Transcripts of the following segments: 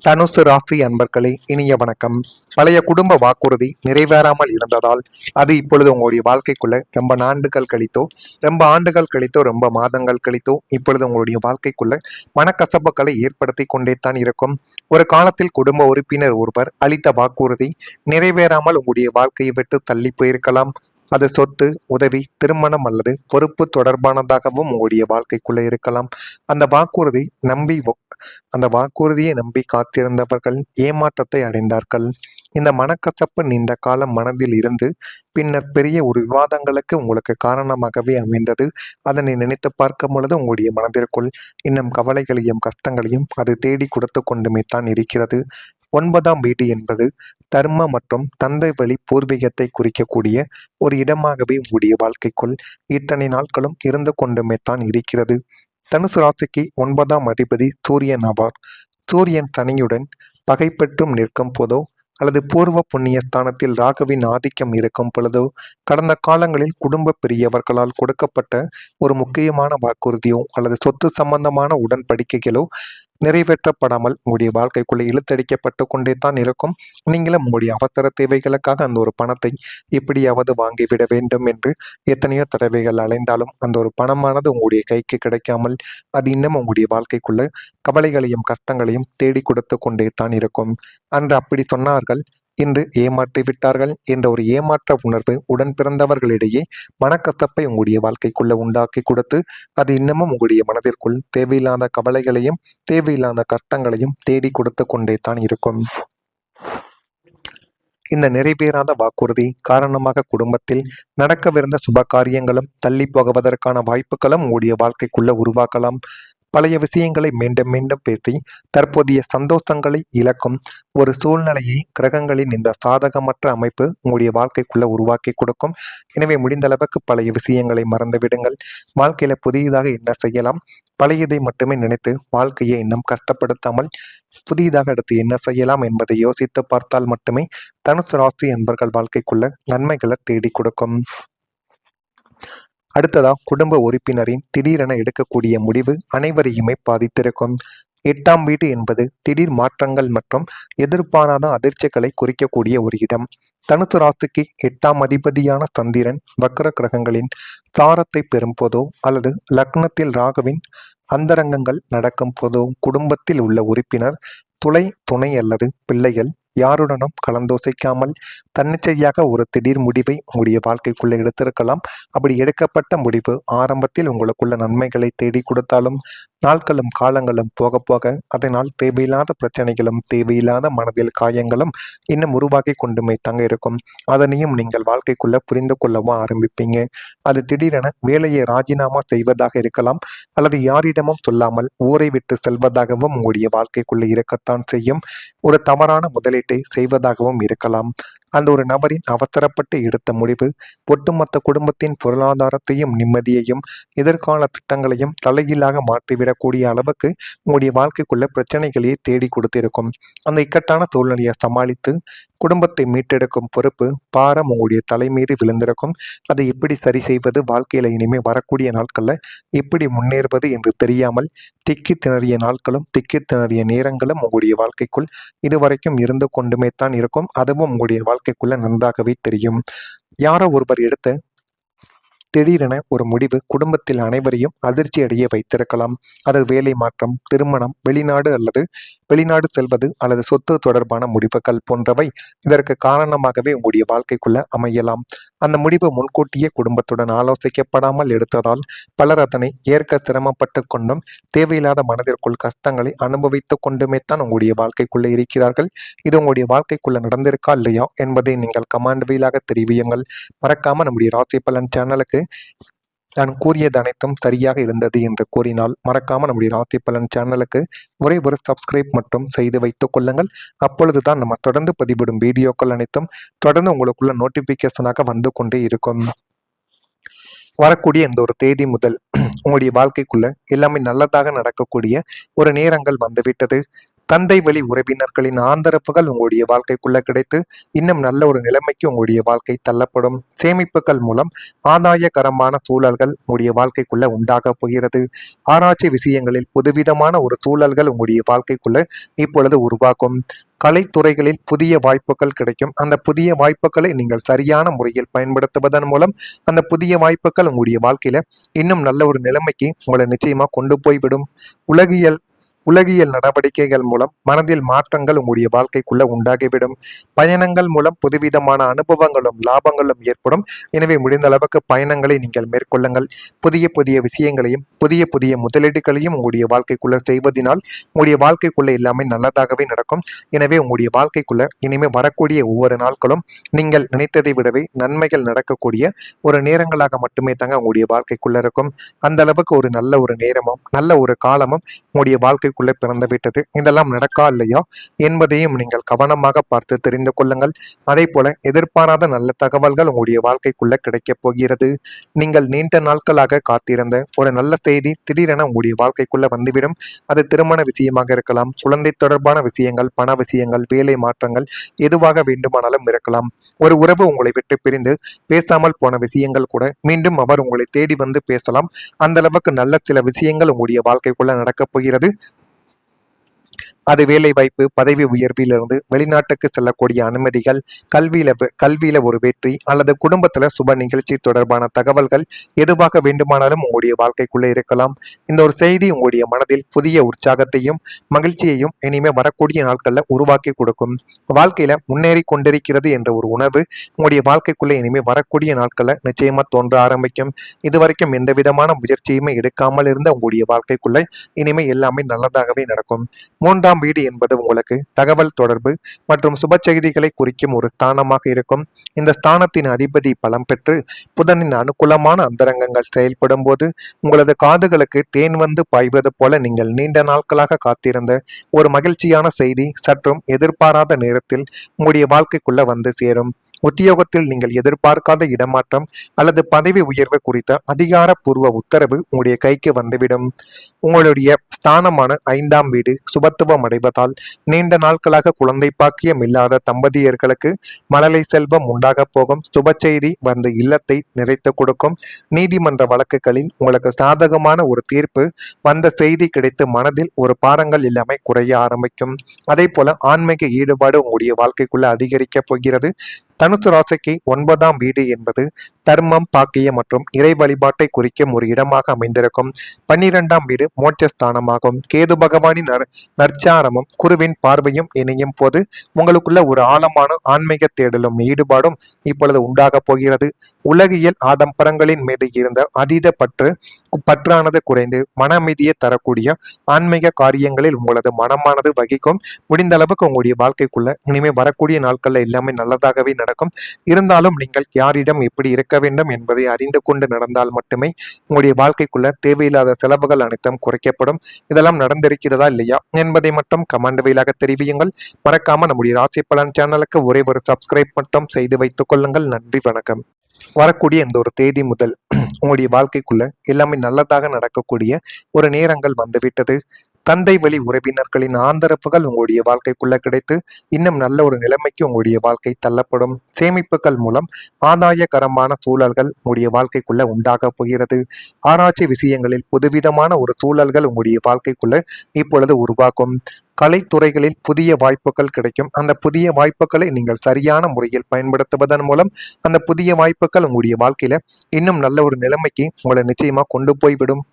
தனுசு ராசி அன்பர்களே, இனிய வணக்கம். பழைய குடும்ப வாக்குறுதி நிறைவேறாமல் இருந்ததால் அது இப்பொழுது உங்களுடைய வாழ்க்கைக்குள்ள ரொம்ப ஆண்டுகள் கழித்தோ ரொம்ப மாதங்கள் கழித்தோ இப்பொழுது உங்களுடைய வாழ்க்கைக்குள்ள மனக்கசப்புகளை ஏற்படுத்தி கொண்டே தான் இருக்கும். ஒரு காலத்தில் குடும்ப உறுப்பினர் ஒருவர் அளித்த வாக்குறுதி நிறைவேறாமல் உங்களுடைய வாழ்க்கையை விட்டு தள்ளி போயிருக்கலாம். அது சொத்து, உதவி, திருமணம் அல்லது பொறுப்பு தொடர்பானதாகவும் உங்களுடைய வாழ்க்கைக்குள்ள இருக்கலாம். அந்த வாக்குறுதி நம்பி அந்த வாக்குறுதியை நம்பி காத்திருந்தவர்கள் ஏமாற்றத்தை அடைந்தார்கள். இந்த மனக்கசப்பு நீண்ட காலம் மனதில் இருந்து பின்னர் பெரிய ஒரு விவாதங்களுக்கு உங்களுக்கு காரணமாகவே அமைந்தது. அதனை நினைத்து பார்க்கும் பொழுது உங்களுடைய மனதிற்குள் இன்னும் கவலைகளையும் கஷ்டங்களையும் அது தேடி கொடுத்து கொண்டுமே தான் இருக்கிறது. 9ஆம் வீடு என்பது தர்ம மற்றும் தந்தை வழி பூர்வீகத்தை குறிக்கக்கூடிய ஒரு இடமாகவே உங்களுடைய வாழ்க்கைக்குள் இத்தனை நாட்களும் இருந்து கொண்டுமே தான் இருக்கிறது. தனுசு ராசிக்கு 9ஆம் அதிபதி சூரியன் ஆவார். சூரியன் சனியுடன் பகை பெற்றும் நிற்கும் போதோ அல்லது பூர்வ புண்ணிய ஸ்தானத்தில் ராகுவின் ஆதிக்கம் இருக்கும் பொழுதோ கடந்த காலங்களில் குடும்ப பெரியவர்களால் கொடுக்கப்பட்ட ஒரு முக்கியமான வாக்குறுதியோ அல்லது சொத்து சம்பந்தமான உடன்படிக்கைகளோ நிறைவேற்றப்படாமல் உங்களுடைய வாழ்க்கைக்குள்ளே இழுத்தடிக்கப்பட்டு கொண்டே தான் இருக்கும். நீங்களும் உங்களுடைய அவசர தேவைகளுக்காக அந்த ஒரு பணத்தை எப்படியாவது வாங்கிவிட வேண்டும் என்று எத்தனையோ தடவைகள் அலைந்தாலும் அந்த ஒரு பணமானது உங்களுடைய கைக்கு கிடைக்காமல் அது இன்னும் உங்களுடைய வாழ்க்கைக்குள்ள கவலைகளையும் கஷ்டங்களையும் தேடி கொடுத்து கொண்டே தான் இருக்கும். அன்று அப்படி சொன்னார்கள், இன்று ஏமாற்றி விட்டார்கள் என்ற ஒரு ஏமாற்ற உணர்வு உடன் பிறந்தவர்களிடையே மனக்கசப்பை உங்களுடைய வாழ்க்கைக்குள்ள உண்டாக்கி கொடுத்து அது இன்னமும் உங்களுடைய மனதிற்குள் தேவையில்லாத கவலைகளையும் தேவையில்லாத கஷ்டங்களையும் தேடி கொடுத்து கொண்டே தான் இருக்கும். இந்த நிறைவேறாத வாக்குறுதி காரணமாக குடும்பத்தில் நடக்கவிருந்த சுப காரியங்களும் தள்ளி போகுவதற்கான வாய்ப்புகளும் உங்களுடைய வாழ்க்கைக்குள்ள உருவாக்கலாம். பழைய விஷயங்களை மீண்டும் மீண்டும் பேசி தற்போதைய சந்தோஷங்களை இழக்கும் ஒரு சூழ்நிலையை கிரகங்களின் இந்த சாதகமற்ற அமைப்பு உங்களுடைய வாழ்க்கைக்குள்ள உருவாக்கி கொடுக்கும். எனவே முடிந்த அளவுக்கு பழைய விஷயங்களை மறந்து விடுங்கள். வாழ்க்கையில புதியதாக என்ன செய்யலாம், பழையதை மட்டுமே நினைத்து வாழ்க்கையை இன்னும் கஷ்டப்படுத்தாமல் புதியதாக அடுத்து என்ன செய்யலாம் என்பதை யோசித்து பார்த்தால் மட்டுமே தனுசு ராசி என்பர்கள் வாழ்க்கைக்குள்ள நன்மைகளை தேடி கொடுக்கும். அடுத்ததா குடும்ப உறுப்பினரின் திடீரென எடுக்கக்கூடிய முடிவு அனைவரையுமே பாதித்திருக்கும். 8ஆம் வீடு என்பது திடீர் மாற்றங்கள் மற்றும் எதிர்பாராத அதிர்ச்சிகளை குறிக்கக்கூடிய ஒரு இடம். தனுசு ராசிக்கு 8ஆம் அதிபதியான சந்திரன் வக்ர கிரகங்களின் சாரத்தை பெறும் போதோ அல்லது லக்னத்தில் ராகுவின் அந்தரங்கங்கள் நடக்கும் போதோ குடும்பத்தில் உள்ள உறுப்பினர் துணை அல்லது பிள்ளைகள் யாருடனும் கலந்தோசிக்காமல் தன்னிச்சையாக ஒரு திடீர் முடிவை உங்களுடைய வாழ்க்கைக்குள்ளே எடுத்திருக்கலாம். அப்படி எடுக்கப்பட்ட முடிவு ஆரம்பத்தில் உங்களுக்குள்ள நன்மைகளை தேடி கொடுத்தாலும் நாட்களும் காலங்களும் போக போக அதனால் தேவையில்லாத பிரச்சனைகளும் தேவையில்லாத மனதில் காயங்களும் இன்னும் உருவாக்கி கொண்டுமே தங்க இருக்கும். அதனையும் நீங்கள் வாழ்க்கைக்குள்ள புரிந்து கொள்ளவும் ஆரம்பிப்பீங்க. அது திடீரென வேலையை ராஜினாமா செய்வதாக இருக்கலாம் அல்லது யாரிடமும் சொல்லாமல் ஊரை விட்டு செல்வதாகவும் உங்களுடைய வாழ்க்கைக்குள்ளே இருக்கத்தான் செய்யும். ஒரு தவறான முதலீட்டை செய்வதாகவும் இருக்கலாம். அந்த ஒரு நபரின் அவசரப்பட்டு எடுத்த முடிவு ஒட்டுமொத்த குடும்பத்தின் பொருளாதாரத்தையும் நிம்மதியையும் எதிர்கால திட்டங்களையும் தலைகீழாக மாற்றிவிடக்கூடிய அளவுக்கு உங்களுடைய வாழ்க்கைக்குள்ள பிரச்சனைகளையே தேடி கொடுத்திருக்கும். அந்த இக்கட்டான சூழ்நிலையை சமாளித்து குடும்பத்தை மீட்டெடுக்கும் பொறுப்பு பாரம் உங்களுடைய தலை மீது விழுந்திருக்கும். அதை எப்படி சரி செய்வது, வாழ்க்கையில இனிமேல் வரக்கூடிய நாட்கள்ல எப்படி முன்னேறுவது என்று தெரியாமல் திக்கி திணறிய நாட்களும் திக்கி திணறிய நேரங்களும் உங்களுடைய வாழ்க்கைக்குள் இதுவரைக்கும் இருந்து கொண்டுமே தான் இருக்கும். அதுவும் உங்களுடைய வாழ்க்கைக்குள்ள நன்றாகவே தெரியும். யாரோ ஒருவர் எடுத்த திடீரென ஒரு முடிவு குடும்பத்தில் அனைவரையும் அதிர்ச்சி அடைய வைத்திருக்கலாம். அது வேலை மாற்றம், திருமணம், வெளிநாடு செல்வது அல்லது சொத்து தொடர்பான முடிவுகள் போன்றவை இதற்கு காரணமாகவே உங்களுடைய வாழ்க்கைக்குள்ள அமையலாம். அந்த முடிவு முன்கூட்டியே குடும்பத்துடன் ஆலோசிக்கப்படாமல் எடுத்ததால் பலர் அதனை ஏற்க சிரமப்பட்டு கொண்டும் தேவையில்லாத மனதிற்குள் கஷ்டங்களை அனுபவித்து கொண்டுமே தான் உங்களுடைய வாழ்க்கைக்குள்ள இருக்கிறார்கள். இது உங்களுடைய வாழ்க்கைக்குள்ள நடந்திருக்கா இல்லையா என்பதை நீங்கள் கமெண்ட் வாயிலாக தெரிவியுங்கள். மறக்காம நம்முடைய ராசி பலன் சேனலுக்கு நான் கூறியது அனைத்தும் சரியாக இருந்தது என்று கூறினால் மறக்காம நம்முடைய ராசி பலன் சேனலுக்கு ஒரே ஒரு சப்ஸ்கிரைப் மட்டும் செய்து வைத்துக் கொள்ளுங்கள். அப்பொழுதுதான் நம்ம தொடர்ந்து பதிவிடும் வீடியோக்கள் அனைத்தும் தொடர்ந்து உங்களுக்குள்ள நோட்டிபிகேஷனாக வந்து கொண்டே இருக்கும். வரக்கூடிய இந்த ஒரு தேதி முதல் உங்களுடைய வாழ்க்கைக்குள்ள எல்லாமே நல்லதாக நடக்கக்கூடிய ஒரு நேரங்கள் வந்துவிட்டது. தந்தை வழி உறவினர்களின் ஆதரவுகள் உங்களுடைய வாழ்க்கைக்குள்ள கிடைத்து இன்னும் நல்ல ஒரு நிலைமைக்கு உங்களுடைய வாழ்க்கை தள்ளப்படும். சேமிப்புகள் மூலம் ஆதாயகரமான சூழல்கள் உங்களுடைய வாழ்க்கைக்குள்ள உண்டாக போகிறது. ஆராய்ச்சி விஷயங்களில் புதுவிதமான ஒரு சூழல்கள் உங்களுடைய வாழ்க்கைக்குள்ள இப்பொழுது உருவாகும். கலைத்துறைகளில் புதிய வாய்ப்புகள் கிடைக்கும். அந்த புதிய வாய்ப்புகளை நீங்கள் சரியான முறையில் பயன்படுத்துவதன் மூலம் அந்த புதிய வாய்ப்புகள் உங்களுடைய வாழ்க்கையில இன்னும் நல்ல ஒரு நிலைமைக்கு உங்களை நிச்சயமா கொண்டு போய்விடும். உலகியல் உலகியல் நடவடிக்கைகள் மூலம் மனதில் மாற்றங்கள் உங்களுடைய வாழ்க்கைக்குள்ள உண்டாகிவிடும். பயணங்கள் மூலம் புதுவிதமான அனுபவங்களும் லாபங்களும் ஏற்படும். எனவே முடிந்த அளவுக்கு பயணங்களை நீங்கள் மேற்கொள்ளுங்கள். புதிய புதிய விஷயங்களையும் புதிய புதிய முதலீடுகளையும் உங்களுடைய வாழ்க்கைக்குள்ள செய்வதனால் உங்களுடைய வாழ்க்கைக்குள்ள எல்லாமே நல்லதாகவே நடக்கும். எனவே உங்களுடைய வாழ்க்கைக்குள்ள இனிமே வரக்கூடிய ஒவ்வொரு நாட்களும் நீங்கள் நினைத்ததை விடவே நன்மைகள் நடக்கக்கூடிய ஒரு நேரங்களாக மட்டுமே தாங்க உங்களுடைய வாழ்க்கைக்குள்ள இருக்கும். அந்த அளவுக்கு ஒரு நல்ல ஒரு நேரமும் நல்ல ஒரு காலமும் உங்களுடைய வாழ்க்கைக்குள்ளே பிறந்து விட்டது. இதெல்லாம் நடக்கா இல்லையா என்பதையும் நீங்கள் கவனமாக பார்த்து தெரிந்து கொள்ளுங்கள். அதே போல எதிர்பாராத நல்ல தகவல்கள் உங்களுடைய வாழ்க்கைக்குள்ள கிடைக்கப் போகிறது. நீங்கள் நீண்ட நாட்களாக காத்திருந்த ஒரு நல்ல செய்தி திடீரென உங்களுடைய வாழ்க்கைக்குள்ள வந்துவிடும். அது திருமண விஷயமாக இருக்கலாம், குழந்தை தொடர்பான விஷயங்கள், பண விஷயங்கள், வேலை மாற்றங்கள், எதுவாக வேண்டுமானாலும் இருக்கலாம். ஒரு உறவு உங்களை விட்டு பிரிந்து பேசாமல் போன விஷயங்கள் கூட மீண்டும் அவர் உங்களை தேடி வந்து பேசலாம். அந்த அளவுக்கு நல்ல சில விஷயங்கள் உங்களுடைய வாழ்க்கைக்குள்ள நடக்கப் போகிறது. அது வேலை வாய்ப்பு, பதவி உயர்விலிருந்து வெளிநாட்டுக்கு செல்லக்கூடிய அனுமதிகள், கல்வியில ஒரு வெற்றி அல்லது குடும்பத்துல சுப நிகழ்ச்சி தொடர்பான தகவல்கள் எதுவாக வேண்டுமானாலும் உங்களுடைய வாழ்க்கைக்குள்ளே இருக்கலாம். இந்த ஒரு செய்தி உங்களுடைய மனதில் புதிய உற்சாகத்தையும் மகிழ்ச்சியையும் இனிமே வரக்கூடிய நாட்கள்ல உருவாக்கி கொடுக்கும். வாழ்க்கையில முன்னேறி கொண்டிருக்கிறது என்ற ஒரு உணர்வு உங்களுடைய வாழ்க்கைக்குள்ளே இனிமே வரக்கூடிய நாட்கள்ல நிச்சயமா தோன்ற ஆரம்பிக்கும். இதுவரைக்கும் எந்த விதமான முயற்சியுமே எடுக்காமல் இருந்த உங்களுடைய வாழ்க்கைக்குள்ள இனிமே எல்லாமே நல்லதாகவே நடக்கும். மூன்றாம் வீடு என்பது உங்களுக்கு தகவல் தொடர்பு மற்றும் சுப செய்திகளை குறிக்கும் ஒரு ஸ்தானமாக இருக்கும். இந்த ஸ்தானத்தின் அதிபதி பலம் பெற்று புதனின் அனுகூலமான அந்தரங்கங்கள் செயல்படும் போது உங்களது காதுகளுக்கு தேன் வந்து பாய்வது போல நீங்கள் நீண்ட நாட்களாக காத்திருந்த ஒரு மகிழ்ச்சியான செய்தி சற்றும் எதிர்பாராத நேரத்தில் உங்களுடைய வாழ்க்கைக்குள்ள வந்து சேரும். உத்தியோகத்தில் நீங்கள் எதிர்பார்க்காத இடமாற்றம் அல்லது பதவி உயர்வு குறித்த அதிகாரப்பூர்வ உத்தரவு உங்களுடைய கைக்கு வந்துவிடும். உங்களுடைய ஸ்தானமான 5ஆம் வீடு சுபத்துவம் அடைவதால் நீண்ட நாட்களாக குழந்தை பாக்கியம் இல்லாத தம்பதியர்களுக்கு மழலை செல்வம் உண்டாக போகும். சுப செய்தி வந்து இல்லத்தை நிறைத்து கொடுக்கும். நீதிமன்ற வழக்குகளில் உங்களுக்கு சாதகமான ஒரு தீர்ப்பு வந்த செய்தி கிடைத்து மனதில் ஒரு பாரங்கள் எல்லாமே குறைய ஆரம்பிக்கும். அதே போல ஆன்மீக ஈடுபாடு உங்களுடைய வாழ்க்கைக்குள்ள அதிகரிக்க போகிறது. தனுசு ராசிக்கு 9ஆம் வீடு என்பது தர்மம், பாக்கியம் மற்றும் இறை வழிபாட்டை குறிக்கும் ஒரு இடமாக அமைந்திருக்கும். 12ஆம் வீடு மோட்சஸ்தானமாகும். கேது பகவானின் நற்சாரமும் குருவின் பார்வையும் இணையும் போது உங்களுக்குள்ள ஒரு ஆழமான ஆன்மீக தேடலும் ஈடுபாடும் இப்பொழுது உண்டாக போகிறது. உலகியல் ஆடம்பரங்களின் மீது இருந்த அதீத பற்றானது குறைந்து மன அமைதியை தரக்கூடிய ஆன்மீக காரியங்களில் உங்களது மனமானது வகிக்கும். முடிந்த அளவுக்கு உங்களுடைய வாழ்க்கைக்குள்ள இனிமே வரக்கூடிய நாட்கள்ல எல்லாமே நல்லதாகவே நடக்கும். இருந்தாலும் நீங்கள் யாரிடம் எப்படி இருக்க வேண்டும் என்பதை அறிந்து கொண்டு நடந்தால் மட்டுமே உங்களுடைய வாழ்க்கைக்குள்ள தேவையில்லாத செலவுகள் அனைத்தும் குறைக்கப்படும். இதெல்லாம் நடந்திருக்கிறதா இல்லையா என்பதை மட்டும் கமெண்ட் வாயிலாக தெரிவியுங்கள். மறக்காம நம்முடைய ராசி பலன் சேனலுக்கு ஒரே ஒரு சப்ஸ்கிரைப் மட்டும் செய்து வைத்துக் கொள்ளுங்கள். நன்றி, வணக்கம். வரக்கூடிய இந்த ஒரு தேதி முதல் உங்களுடைய வாழ்க்கைக்குள்ள எல்லாமே நல்லதாக நடக்கக்கூடிய ஒரு நேரங்கள் வந்துவிட்டது. தந்தை வழி உறவினர்களின் ஆதரவுகள் உங்களுடைய வாழ்க்கைக்குள்ள கிடைத்து இன்னும் நல்ல ஒரு நிலைமைக்கு உங்களுடைய வாழ்க்கை தள்ளப்படும். சேமிப்புகள் மூலம் ஆதாயகரமான சூழல்கள் உங்களுடைய வாழ்க்கைக்குள்ள உண்டாக போகிறது. ஆராய்ச்சி விஷயங்களில் புதுவிதமான ஒரு சூழல்கள் உங்களுடைய வாழ்க்கைக்குள்ள இப்பொழுது உருவாக்கும். கலைத்துறைகளில் புதிய வாய்ப்புகள் கிடைக்கும். அந்த புதிய வாய்ப்புகளை நீங்கள் சரியான முறையில் பயன்படுத்துவதன் மூலம் அந்த புதிய வாய்ப்புகள் உங்களுடைய வாழ்க்கையில இன்னும் நல்ல ஒரு நிலைமைக்கு உங்களை நிச்சயமா கொண்டு போய்விடும்.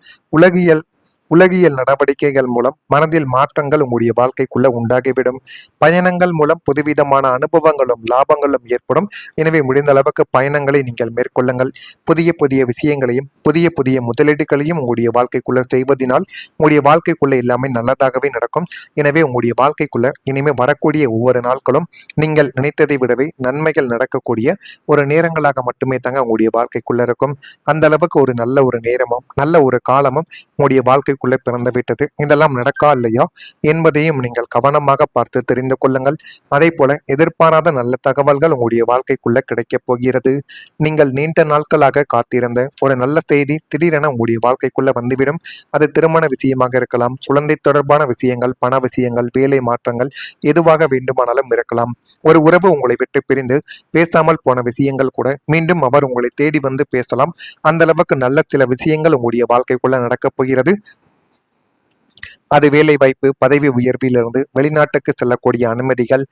உலகியல் நடவடிக்கைகள் மூலம் மனதில் மாற்றங்கள் உங்களுடைய வாழ்க்கைக்குள்ள உண்டாகிவிடும். பயணங்கள் மூலம் புதுவிதமான அனுபவங்களும் லாபங்களும் ஏற்படும். எனவே முடிந்த அளவுக்கு பயணங்களை நீங்கள் மேற்கொள்ளுங்கள். புதிய புதிய விஷயங்களையும் புதிய புதிய முதலீடுகளையும் உங்களுடைய வாழ்க்கைக்குள்ள செய்வதனால் உங்களுடைய வாழ்க்கைக்குள்ள எல்லாமே நல்லதாகவே நடக்கும். எனவே உங்களுடைய வாழ்க்கைக்குள்ள இனிமே வரக்கூடிய ஒவ்வொரு நாட்களும் நீங்கள் நினைத்ததை விடவே நன்மைகள் நடக்கக்கூடிய ஒரு நேரங்களாக மட்டுமே தாங்க உங்களுடைய வாழ்க்கைக்குள்ள இருக்கும். அந்த அளவுக்கு ஒரு நல்ல ஒரு நேரமும் நல்ல ஒரு காலமும் உங்களுடைய வாழ்க்கை வாழ்க்கைக்குள்ளே பிறந்து விட்டது. இதெல்லாம் நடக்கா இல்லையா என்பதையும் நீங்கள் கவனமாக பார்த்து தெரிந்து கொள்ளுங்கள். அதே போல எதிர்பாராத நல்ல தகவல்கள் உங்களுடைய வாழ்க்கைக்குள்ள கிடைக்கப் போகிறது. நீங்கள் நீண்ட நாட்களாக காத்திருந்த ஒரு நல்ல செய்தி திடீரென உங்களுடைய வாழ்க்கைக்குள்ள வந்துவிடும். அது திருமண விஷயமாக இருக்கலாம், குழந்தை தொடர்பான விஷயங்கள், பண விஷயங்கள், வேலை மாற்றங்கள், எதுவாக வேண்டுமானாலும் இருக்கலாம். ஒரு உறவு உங்களை விட்டு பிரிந்து பேசாமல் போன விஷயங்கள் கூட மீண்டும் அவர் உங்களை தேடி வந்து பேசலாம். அந்த அளவுக்கு நல்ல சில விஷயங்கள் உங்களுடைய வாழ்க்கைக்குள்ள நடக்கப் போகிறது. அது வேலை வாய்ப்பு, பதவி உயர்விலிருந்து வெளிநாட்டுக்கு செல்லக்கூடிய அனுமதிகள்,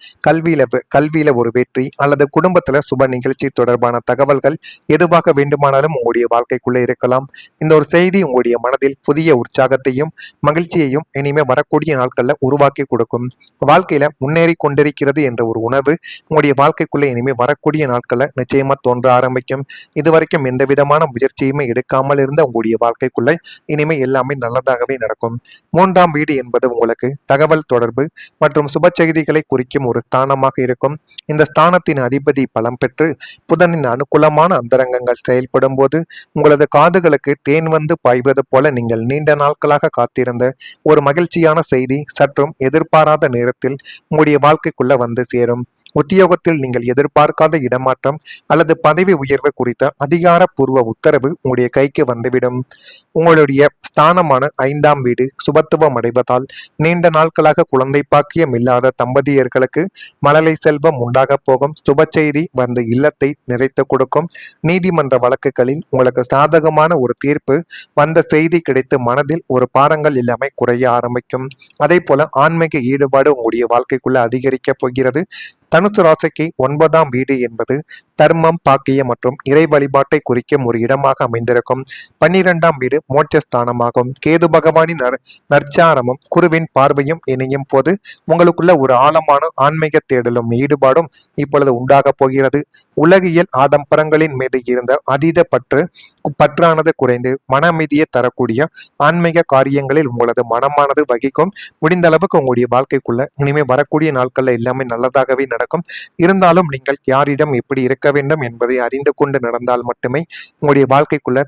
கல்வியில ஒரு வெற்றி, அல்லது குடும்பத்துல சுப நிகழ்ச்சி தொடர்பான தகவல்கள் எதுவாக வேண்டுமானாலும் உங்களுடைய வாழ்க்கைக்குள்ள இருக்கலாம். இந்த ஒரு செய்தி உங்களுடைய மனதில் புதிய உற்சாகத்தையும் மகிழ்ச்சியையும் இனிமே வரக்கூடிய நாட்கள்ல உருவாக்கி கொடுக்கும். வாழ்க்கையில முன்னேறி கொண்டிருக்கிறது என்ற ஒரு உணர்வு உங்களுடைய வாழ்க்கைக்குள்ள இனிமே வரக்கூடிய நாட்கள்ல நிச்சயமா தோன்ற ஆரம்பிக்கும். இதுவரைக்கும் எந்த விதமான முயற்சியுமே எடுக்காமல் இருந்த உங்களுடைய வாழ்க்கைக்குள்ள இனிமே எல்லாமே நல்லதாகவே நடக்கும். மூன்றாம் வீடு என்பது உங்களுக்கு தகவல் தொடர்பு மற்றும் சுப செய்திகளை குறிக்கும் ஒரு ஸ்தானமாக இருக்கும். இந்த ஸ்தானத்தின் அதிபதி பலம் பெற்று புதனின் அனுகூலமான அந்தரங்கங்கள் செயல்படும் போது உங்களது காதுகளுக்கு தேன் வந்து பாய்வது போல நீங்கள் நீண்ட நாட்களாக காத்திருந்த ஒரு மகிழ்ச்சியான செய்தி சற்றும் எதிர்பாராத நேரத்தில் உங்களுடைய வாழ்க்கைக்குள்ள வந்து சேரும். உத்தியோகத்தில் நீங்கள் எதிர்பார்க்காத இடமாற்றம் அல்லது பதவி உயர்வு குறித்த அதிகாரப்பூர்வ உத்தரவு உங்களுடைய கைக்கு வந்துவிடும். உங்களுடைய ஸ்தானமான 5ஆம் வீடு சுபத்துவம் அடைவதால் நீண்ட நாட்களாக குழந்தை பாக்கியம் இல்லாத தம்பதியர்களுக்கு மழலை செல்வம் உண்டாக போகும். சுப செய்தி வந்து இல்லத்தை நிறைத்து கொடுக்கும். நீதிமன்ற வழக்குகளில் உங்களுக்கு சாதகமான ஒரு தீர்ப்பு வந்த செய்தி கிடைத்து மனதில் ஒரு பாரங்கள் எல்லாமே குறைய ஆரம்பிக்கும். அதே போல ஆன்மீக ஈடுபாடு உங்களுடைய வாழ்க்கைக்குள்ள அதிகரிக்க போகிறது. தனுசு ராசிக்கு 9ஆம் வீடு என்பது தர்மம், பாக்கியம் மற்றும் இறை வழிபாட்டை குறிக்கும் ஒரு இடமாக அமைந்திருக்கும். 12ஆம் வீடு மோட்சஸ்தானமாகும். கேது பகவானின் நற்சாரமும் குருவின் பார்வையும் இணையும் போது உங்களுக்குள்ள ஒரு ஆழமான ஆன்மீக தேடலும் ஈடுபாடும் இப்பொழுது உண்டாக போகிறது. உலகியல் ஆடம்பரங்களின் மீது இருந்த அதீத பற்றானது குறைந்து மன அமைதியை தரக்கூடிய ஆன்மீக காரியங்களில் உங்களது மனமானது வகிக்கும். முடிந்த அளவுக்கு உங்களுடைய வாழ்க்கைக்குள்ள இனிமே வரக்கூடிய நாட்கள்ல எல்லாமே நல்லதாகவே நடக்கும். இருந்தாலும் நீங்கள் யாரிடம் எப்படி இருக்க வேண்டும் என்பதை அறிந்து கொண்டு நடந்தால் மட்டுமே உங்களுடைய வாழ்க்கைக்குள்ள